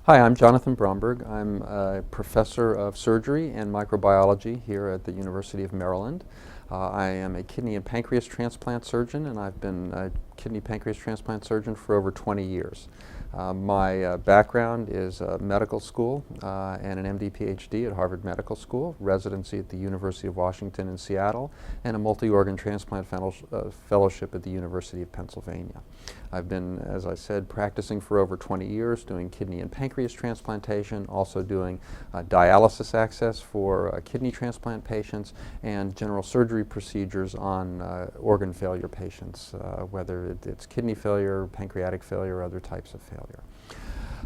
Hi, I'm Jonathan Bromberg. I'm a professor of surgery and microbiology here at the University of Maryland. I am a kidney and pancreas transplant surgeon, and I've been a kidney pancreas transplant surgeon for over 20 years. My background is medical school and an M.D. Ph.D. at Harvard Medical School, residency at the University of Washington in Seattle, and a multi-organ transplant fellowship at the University of Pennsylvania. I've been, as I said, practicing for over 20 years, doing kidney and pancreas transplantation, also doing dialysis access for kidney transplant patients, and general surgery procedures on organ failure patients, whether it's kidney failure, pancreatic failure, or other types of failure.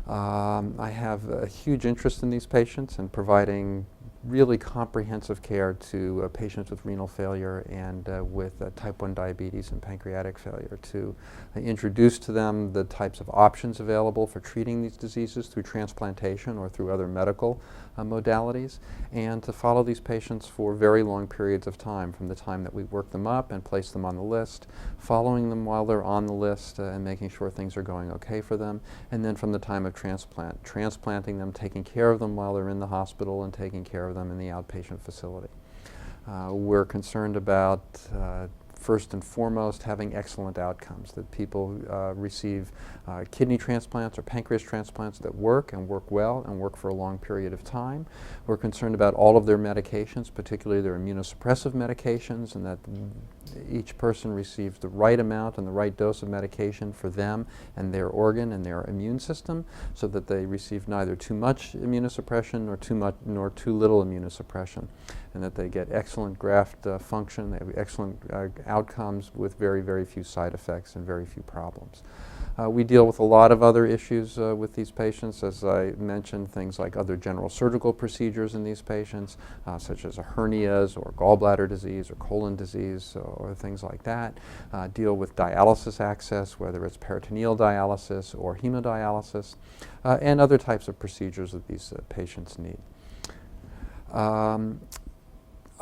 I have a huge interest in these patients and providing really comprehensive care to patients with renal failure and with type 1 diabetes and pancreatic failure, to introduce to them the types of options available for treating these diseases through transplantation or through other medical modalities, and to follow these patients for very long periods of time, from the time that we work them up and place them on the list, following them while they're on the list and making sure things are going okay for them, and then from the time of transplant, transplanting them, taking care of them while they're in the hospital, and taking care of them in the outpatient facility. We're concerned about first and foremost having excellent outcomes, that people receive kidney transplants or pancreas transplants that work and work well and work for a long period of time. We're concerned about all of their medications, particularly their immunosuppressive medications, and that each person receives the right amount and the right dose of medication for them and their organ and their immune system, so that they receive neither too much immunosuppression nor too little immunosuppression, and that they get excellent graft function, they have excellent outcomes with very, very few side effects and very few problems. We deal with a lot of other issues with these patients, as I mentioned, things like other general surgical procedures in these patients, such as hernias or gallbladder disease or colon disease or things like that. Deal with dialysis access, whether it's peritoneal dialysis or hemodialysis, and other types of procedures that these patients need.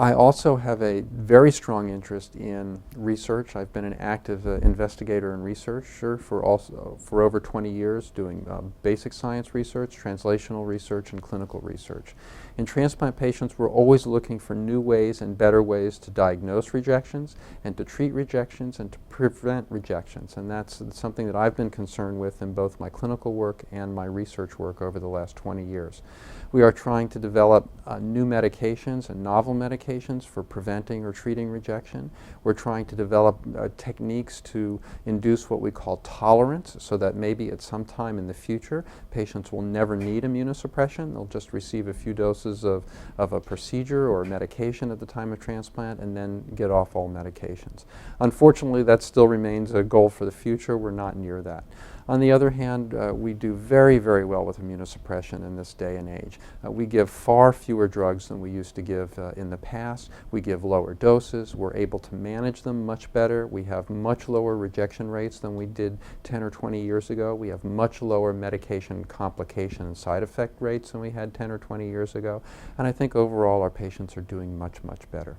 I also have a very strong interest in research. I've been an active investigator and researcher for over 20 years, doing basic science research, translational research, and clinical research. In transplant patients, we're always looking for new ways and better ways to diagnose rejections and to treat rejections and to prevent rejections, and that's something that I've been concerned with in both my clinical work and my research work over the last 20 years. We are trying to develop new medications and novel medications for preventing or treating rejection. We're trying to develop techniques to induce what we call tolerance, so that maybe at some time in the future patients will never need immunosuppression. They'll just receive a few doses of a procedure or a medication at the time of transplant and then get off all medications. Unfortunately, that still remains a goal for the future. We're not near that. On the other hand, we do very, very well with immunosuppression in this day and age. We give far fewer drugs than we used to give in the past. We give lower doses. We're able to manage them much better. We have much lower rejection rates than we did 10 or 20 years ago. We have much lower medication complication and side effect rates than we had 10 or 20 years ago. And I think overall our patients are doing much, much better.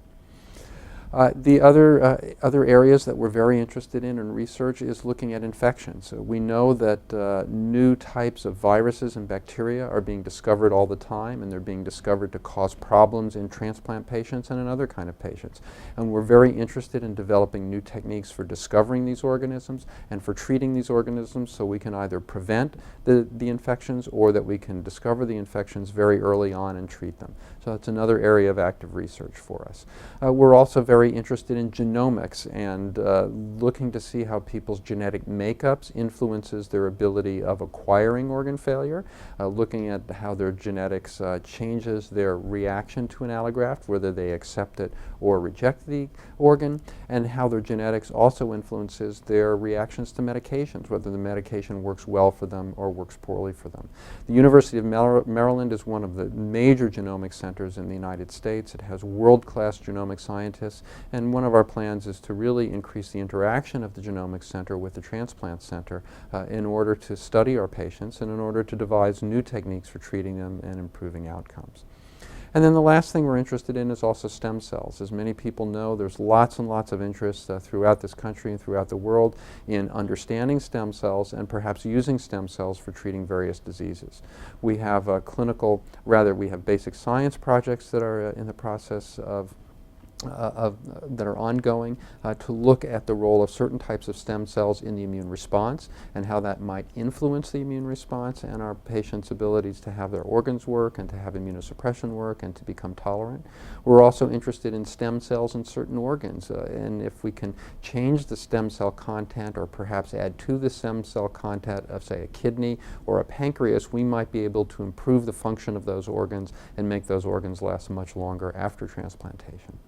The other areas that we're very interested in research is looking at infections. We know that new types of viruses and bacteria are being discovered all the time, and they're being discovered to cause problems in transplant patients and in other kind of patients. And we're very interested in developing new techniques for discovering these organisms and for treating these organisms, so we can either prevent the infections or that we can discover the infections very early on and treat them. So that's another area of active research for us. We're also very interested in genomics and looking to see how people's genetic makeups influences their ability of acquiring organ failure, looking at how their genetics changes their reaction to an allograft, whether they accept it or reject the organ, and how their genetics also influences their reactions to medications, whether the medication works well for them or works poorly for them. The University of Maryland is one of the major genomic centers in the United States. It has world-class genomic scientists, and one of our plans is to really increase the interaction of the Genomics Center with the Transplant Center in order to study our patients and in order to devise new techniques for treating them and improving outcomes. And then the last thing we're interested in is also stem cells. As many people know, there's lots and lots of interest throughout this country and throughout the world in understanding stem cells and perhaps using stem cells for treating various diseases. We have we have basic science projects that are in the process that are ongoing to look at the role of certain types of stem cells in the immune response and how that might influence the immune response and our patients' abilities to have their organs work and to have immunosuppression work and to become tolerant. We're also interested in stem cells in certain organs, and if we can change the stem cell content or perhaps add to the stem cell content of, say, a kidney or a pancreas, we might be able to improve the function of those organs and make those organs last much longer after transplantation.